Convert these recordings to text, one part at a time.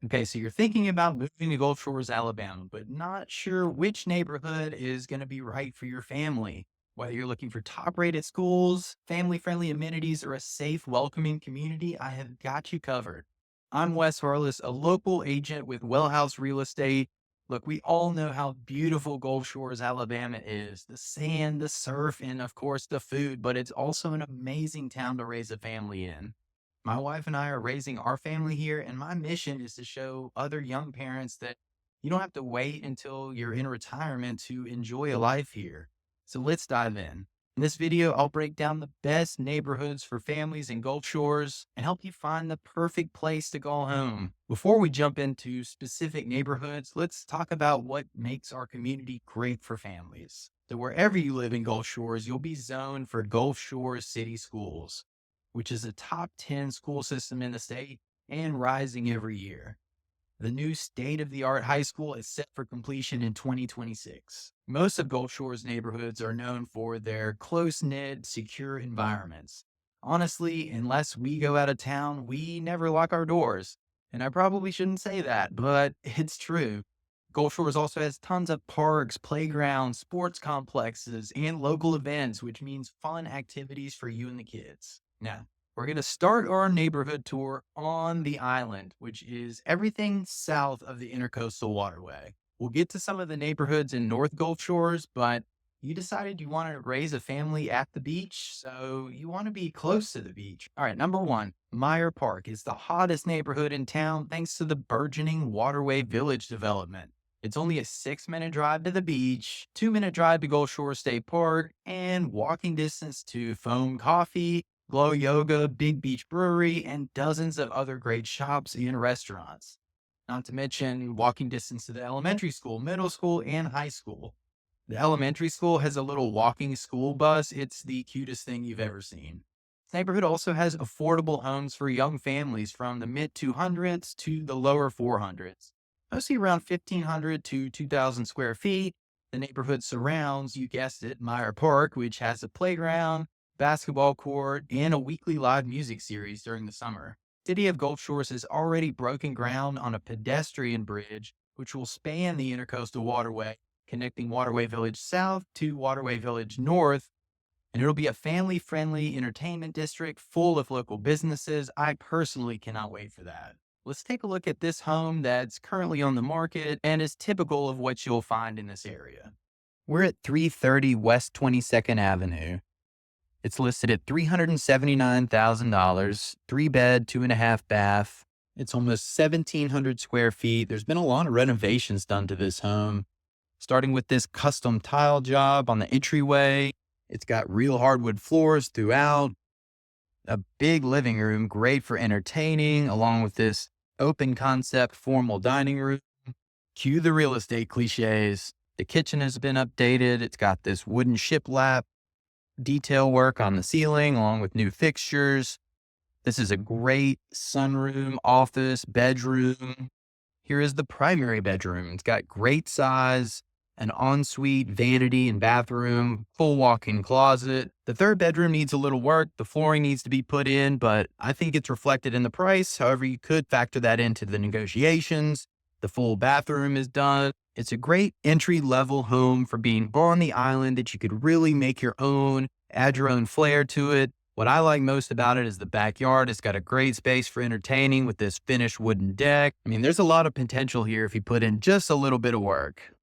Okay, so you're thinking about moving to Gulf Shores, Alabama, but not sure which neighborhood is going to be right for your family. Whether you're looking for top rated schools, family friendly amenities, or a safe, welcoming community, I have got you covered. I'm Wes Harless, a local agent with Well House Real Estate. Look, we all know how beautiful Gulf Shores, Alabama is, the sand, the surf, and of course the food, but it's also an amazing town to raise a family in. My wife and I are raising our family here, and my mission is to show other young parents that you don't have to wait until you're in retirement to enjoy a life here. So let's dive in. In this video, I'll break down the best neighborhoods for families in Gulf Shores and help you find the perfect place to call home. Before we jump into specific neighborhoods, let's talk about what makes our community great for families. So wherever you live in Gulf Shores, you'll be zoned for Gulf Shores City Schools, which is a top 10 school system in the state and rising every year. The new state of the art high school is set for completion in 2026. Most of Gulf Shore's neighborhoods are known for their close knit, secure environments. Honestly, unless we go out of town, we never lock our doors. And I probably shouldn't say that, but it's true. Gulf Shores also has tons of parks, playgrounds, sports complexes, and local events, which means fun activities for you and the kids. Now, we're going to start our neighborhood tour on the island, which is everything south of the Intercoastal Waterway. We'll get to some of the neighborhoods in North Gulf Shores, but you decided you want to raise a family at the beach, so you want to be close to the beach. All right, number one, Meyer Park is the hottest neighborhood in town thanks to the burgeoning Waterway Village development. It's only a 6-minute drive to the beach, 2-minute drive to Gulf Shore State Park, and walking distance to Foam Coffee, Glow Yoga, Big Beach Brewery, and dozens of other great shops and restaurants. Not to mention walking distance to the elementary school, middle school, and high school. The elementary school has a little walking school bus. It's the cutest thing you've ever seen. This neighborhood also has affordable homes for young families from the mid 200s to the lower 400s, mostly around 1,500 to 2,000 square feet. The neighborhood surrounds, you guessed it, Meyer Park, which has a playground, basketball court, and a weekly live music series during the summer. City of Gulf Shores has already broken ground on a pedestrian bridge, which will span the Intercoastal Waterway, connecting Waterway Village South to Waterway Village North, and it'll be a family friendly entertainment district full of local businesses. I personally cannot wait for that. Let's take a look at this home that's currently on the market and is typical of what you'll find in this area. We're at 330 West 22nd Avenue. It's listed at $379,000, 3 bed, 2.5 bath. It's almost 1,700 square feet. There's been a lot of renovations done to this home, starting with this custom tile job on the entryway. It's got real hardwood floors throughout, a big living room, great for entertaining, along with this open concept formal dining room. Cue the real estate cliches. The kitchen has been updated. It's got this wooden shiplap detail work on the ceiling, along with new fixtures. This is a great sunroom, office, bedroom. Here is the primary bedroom. It's got great size, an ensuite, vanity, and bathroom, full walk-in closet. The third bedroom needs a little work. The flooring needs to be put in, but I think it's reflected in the price. However, you could factor that into the negotiations. The full bathroom is done. It's a great entry-level home for being on the island that you could really make your own, add your own flair to it. What I like most about it is the backyard. It's got a great space for entertaining with this finished wooden deck. I mean, there's a lot of potential here if you put in just a little bit of work.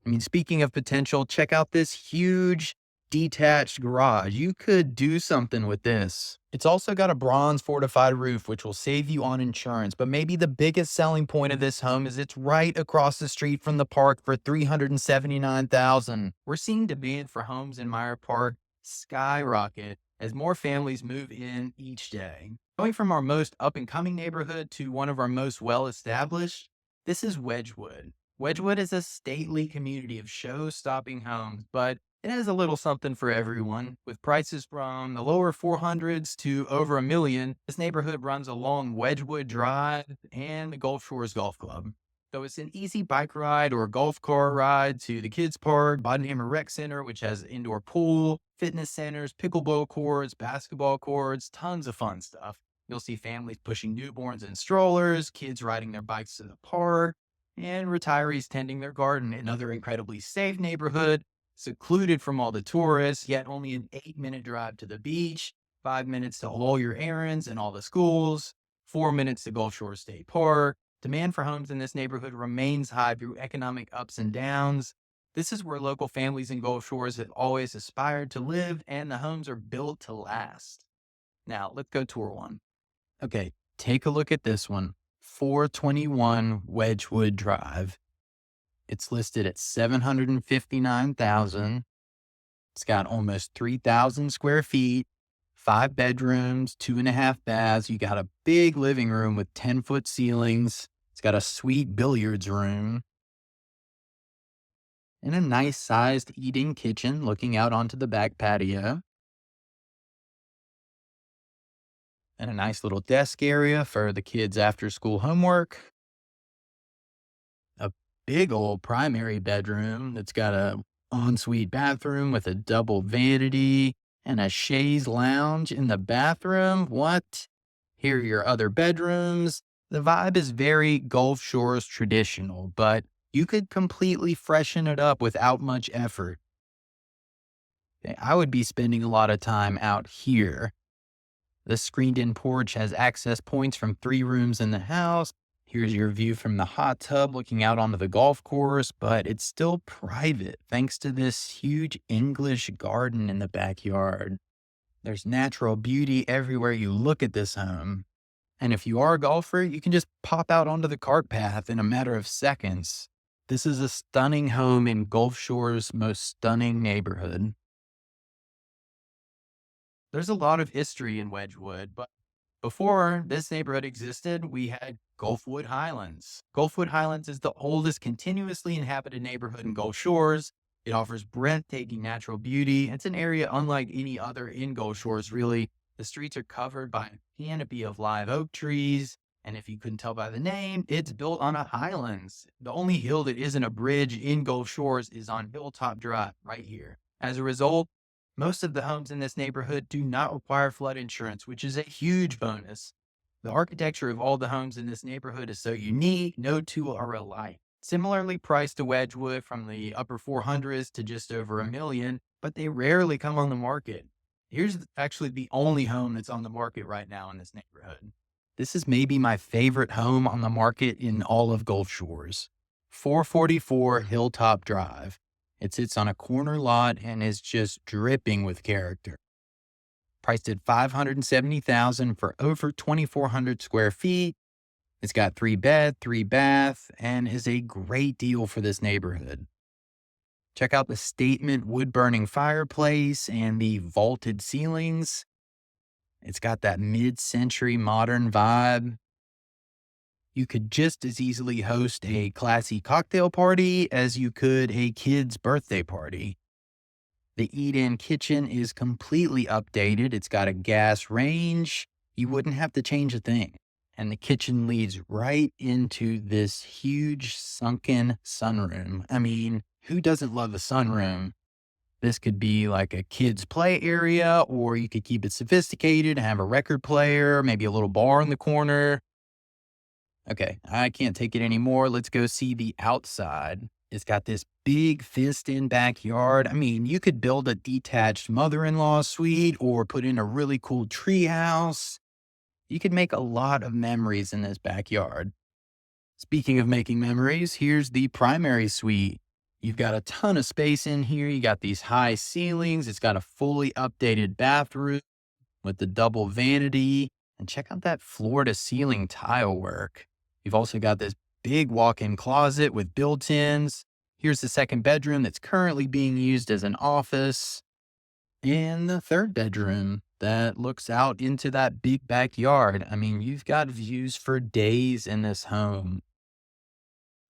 I mean, speaking of potential, check out this huge detached garage. You could do something with this. It's also got a bronze fortified roof, which will save you on insurance. But maybe the biggest selling point of this home is it's right across the street from the park for $379,000. We're seeing demand for homes in Meyer Park skyrocket as more families move in each day. Going from our most up and coming neighborhood to one of our most well established, this is Wedgewood. Wedgewood is a stately community of show-stopping homes, but it has a little something for everyone. With prices from the lower 400s to over $1 million, this neighborhood runs along Wedgewood Drive and the Gulf Shores Golf Club. So it's an easy bike ride or golf car ride to the kids' park, Bodenhammer Rec Center, which has an indoor pool, fitness centers, pickleball courts, basketball courts, tons of fun stuff. You'll see families pushing newborns in strollers, kids riding their bikes to the park, and retirees tending their garden. Another incredibly safe neighborhood, secluded from all the tourists, yet only an 8-minute drive to the beach, 5 minutes to all your errands and all the schools, 4 minutes to Gulf Shore State Park. Demand for homes in this neighborhood remains high through economic ups and downs. This is where local families in Gulf Shores have always aspired to live, and the homes are built to last. Now, let's go tour one. Okay, take a look at this one. 421 Wedgewood Drive. It's listed at 759,000. It's got almost 3,000 square feet, 5 bedrooms, 2.5 baths. You got a big living room with 10-foot ceilings. It's got a sweet billiards room and a nice sized eating kitchen looking out onto the back patio, and a nice little desk area for the kids' after school homework. A big old primary bedroom that's got a ensuite bathroom with a double vanity and a chaise lounge in the bathroom. What? Here are your other bedrooms. The vibe is very Gulf Shores traditional, but you could completely freshen it up without much effort. I would be spending a lot of time out here. The screened-in porch has access points from 3 rooms in the house. Here's your view from the hot tub looking out onto the golf course, but it's still private thanks to this huge English garden in the backyard. There's natural beauty everywhere you look at this home. And if you are a golfer, you can just pop out onto the cart path in a matter of seconds. This is a stunning home in Gulf Shore's most stunning neighborhood. There's a lot of history in Wedgewood, but before this neighborhood existed, we had Gwood Highlands. Gwood Highlands is the oldest continuously inhabited neighborhood in Gulf Shores. It offers breathtaking natural beauty. It's an area unlike any other in Gulf Shores, really. The streets are covered by a canopy of live oak trees. And if you couldn't tell by the name, it's built on a highlands. The only hill that isn't a bridge in Gulf Shores is on Hilltop Drive right here. As a result, most of the homes in this neighborhood do not require flood insurance, which is a huge bonus. The architecture of all the homes in this neighborhood is so unique, no two are alike. Similarly priced to Wedgewood from the upper 400s to just over $1 million, but they rarely come on the market. Here's actually the only home that's on the market right now in this neighborhood. This is maybe my favorite home on the market in all of Gulf Shores. 444 Hilltop Drive. It sits on a corner lot and is just dripping with character. Priced at $570,000 for over 2,400 square feet. It's got 3 bed, 3 bath, and is a great deal for this neighborhood. Check out the statement wood-burning fireplace and the vaulted ceilings. It's got that mid-century modern vibe. You could just as easily host a classy cocktail party as you could a kid's birthday party. The eat-in kitchen is completely updated. It's got a gas range. You wouldn't have to change a thing. And the kitchen leads right into this huge sunken sunroom. I mean, who doesn't love a sunroom? This could be like a kid's play area, or you could keep it sophisticated and have a record player, maybe a little bar in the corner. Okay, I can't take it anymore. Let's go see the outside. It's got this big fenced-in backyard. I mean, you could build a detached mother-in-law suite or put in a really cool tree house. You could make a lot of memories in this backyard. Speaking of making memories, here's the primary suite. You've got a ton of space in here. You got these high ceilings. It's got a fully updated bathroom with the double vanity. And check out that floor-to-ceiling tile work. You've also got this big walk-in closet with built-ins. Here's the 2nd bedroom that's currently being used as an office. And the 3rd bedroom that looks out into that big backyard. I mean, you've got views for days in this home.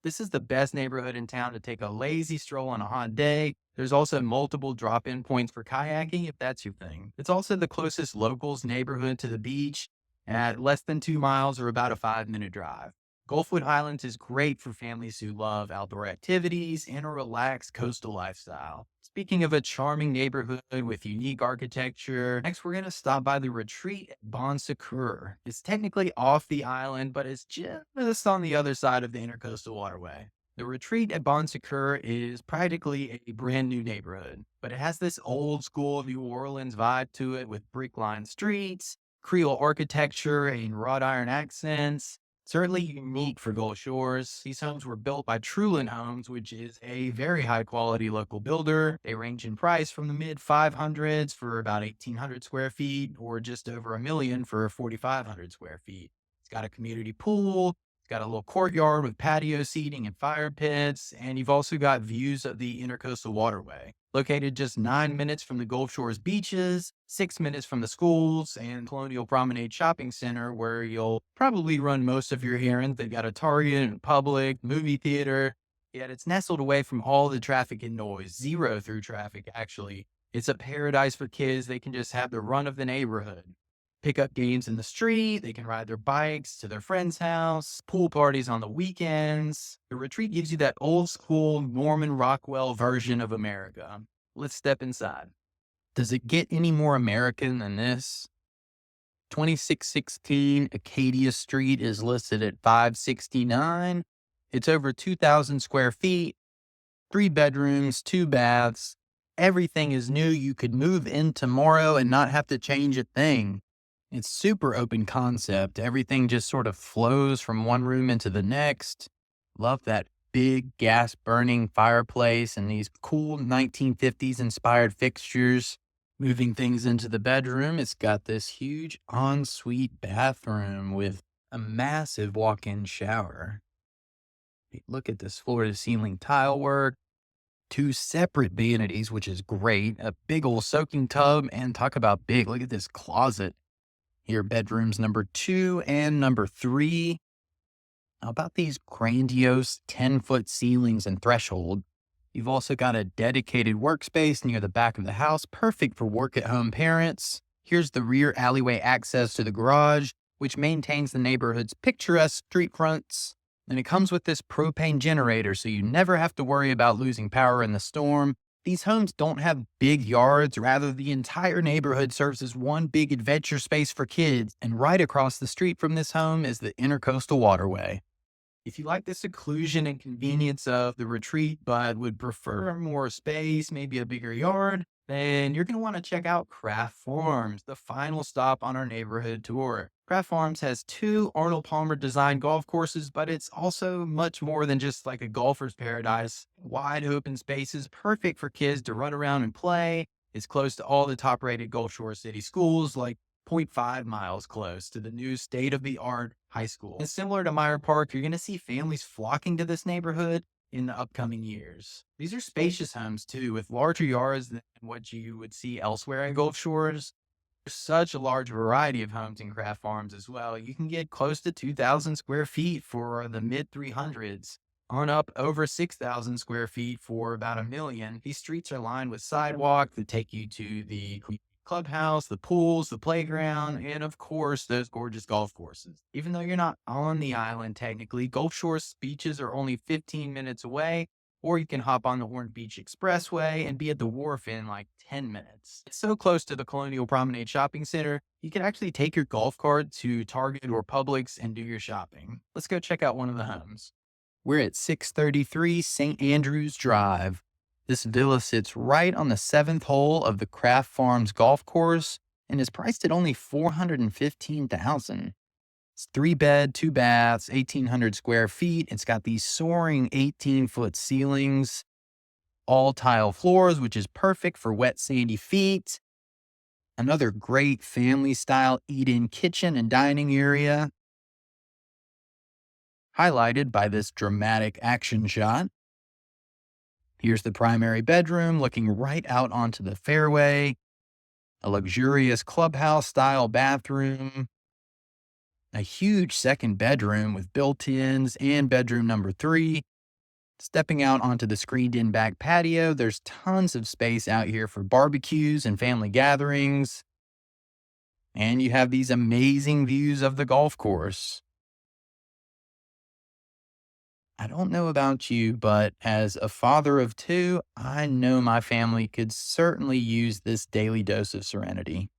This is the best neighborhood in town to take a lazy stroll on a hot day. There's also multiple drop-in points for kayaking if that's your thing. It's also the closest locals neighborhood to the beach at less than 2 miles or about a 5-minute drive. Gwood Highlands is great for families who love outdoor activities and a relaxed coastal lifestyle. Speaking of a charming neighborhood with unique architecture, next we're going to stop by the retreat at Bon Secour. It's technically off the island, but it's just on the other side of the intercoastal waterway. The retreat at Bon Secour is practically a brand new neighborhood, but it has this old school New Orleans vibe to it with brick lined streets, Creole architecture, and wrought iron accents. Certainly unique for Gulf Shores. These homes were built by Trulin Homes, which is a very high quality local builder. They range in price from the mid 500s for about 1,800 square feet or just over a million for 4,500 square feet. It's got a community pool. It's got a little courtyard with patio seating and fire pits. And you've also got views of the intercoastal waterway. Located just 9 minutes from the Gulf Shores beaches, 6 minutes from the schools and Colonial Promenade Shopping Center, where you'll probably run most of your errands. They've got a Target and Public, movie theater, yet it's nestled away from all the traffic and noise. Zero through traffic, actually. It's a paradise for kids. They can just have the run of the neighborhood. Pick up games in the street. They can ride their bikes to their friend's house, pool parties on the weekends. The retreat gives you that old school Norman Rockwell version of America. Let's step inside. Does it get any more American than this? 2616 Acadia Street is listed at 569. It's over 2,000 square feet, 3 bedrooms, 2 baths. Everything is new. You could move in tomorrow and not have to change a thing. It's super open concept. Everything just sort of flows from one room into the next. Love that big gas burning fireplace and these cool 1950s inspired fixtures. Moving things into the bedroom, it's got this huge ensuite bathroom with a massive walk-in shower. Look at this floor to ceiling tile work. 2 separate vanities, which is great. A big old soaking tub, and talk about big. Look at this closet. Here, bedrooms number 2 and number 3. How about these grandiose 10-foot ceilings and threshold? You've also got a dedicated workspace near the back of the house, perfect for work-at-home parents. Here's the rear alleyway access to the garage, which maintains the neighborhood's picturesque street fronts. And it comes with this propane generator, so you never have to worry about losing power in the storm. These homes don't have big yards. Rather, the entire neighborhood serves as one big adventure space for kids. And right across the street from this home is the intercoastal waterway. If you like the seclusion and convenience of the retreat, but would prefer more space, maybe a bigger yard, then you're going to want to check out Craft Farms, the final stop on our neighborhood tour. Craft Farms has 2 Arnold Palmer designed golf courses, but it's also much more than just like a golfer's paradise. Wide open spaces, perfect for kids to run around and play. It's close to all the top rated Gulf Shore City schools, like zero point 0.5 miles close to the new state-of-the-art high school. And similar to Meyer Park, you're going to see families flocking to this neighborhood in the upcoming years. These are spacious homes too, with larger yards than what you would see elsewhere in Gulf Shores. There's such a large variety of homes in Craft Farms as well. You can get close to 2,000 square feet for the mid 300s, on up over 6,000 square feet for about a million. These streets are lined with sidewalk that take you to the clubhouse, the pools, the playground, and of course, those gorgeous golf courses. Even though you're not on the island technically, Gulf Shores beaches are only 15 minutes away, or you can hop on the Horn Beach Expressway and be at the wharf in like 10 minutes. It's so close to the Colonial Promenade Shopping Center, you can actually take your golf cart to Target or Publix and do your shopping. Let's go check out one of the homes. We're at 633 St. Andrews Drive. This villa sits right on the 7th hole of the Craft Farms golf course and is priced at only $415,000. It's 3 bed, 2 baths, 1,800 square feet. It's got these soaring 18-foot ceilings, all tile floors, which is perfect for wet, sandy feet. Another great family-style eat-in kitchen and dining area, highlighted by this dramatic action shot. Here's the primary bedroom looking right out onto the fairway, a luxurious clubhouse-style bathroom, a huge second bedroom with built-ins, and bedroom number 3. Stepping out onto the screened-in back patio, there's tons of space out here for barbecues and family gatherings. And you have these amazing views of the golf course. I don't know about you, but as a father of two, I know my family could certainly use this daily dose of serenity.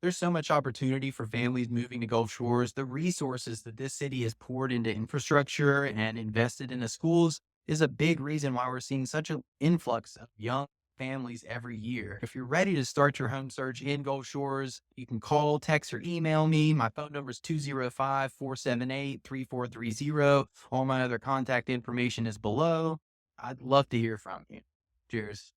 There's so much opportunity for families moving to Gulf Shores. The resources that this city has poured into infrastructure and invested in the schools is a big reason why we're seeing such an influx of young families every year. If you're ready to start your home search in Gulf Shores, you can call, text, or email me. My phone number is 205-478-3430. All my other contact information is below. I'd love to hear from you. Cheers.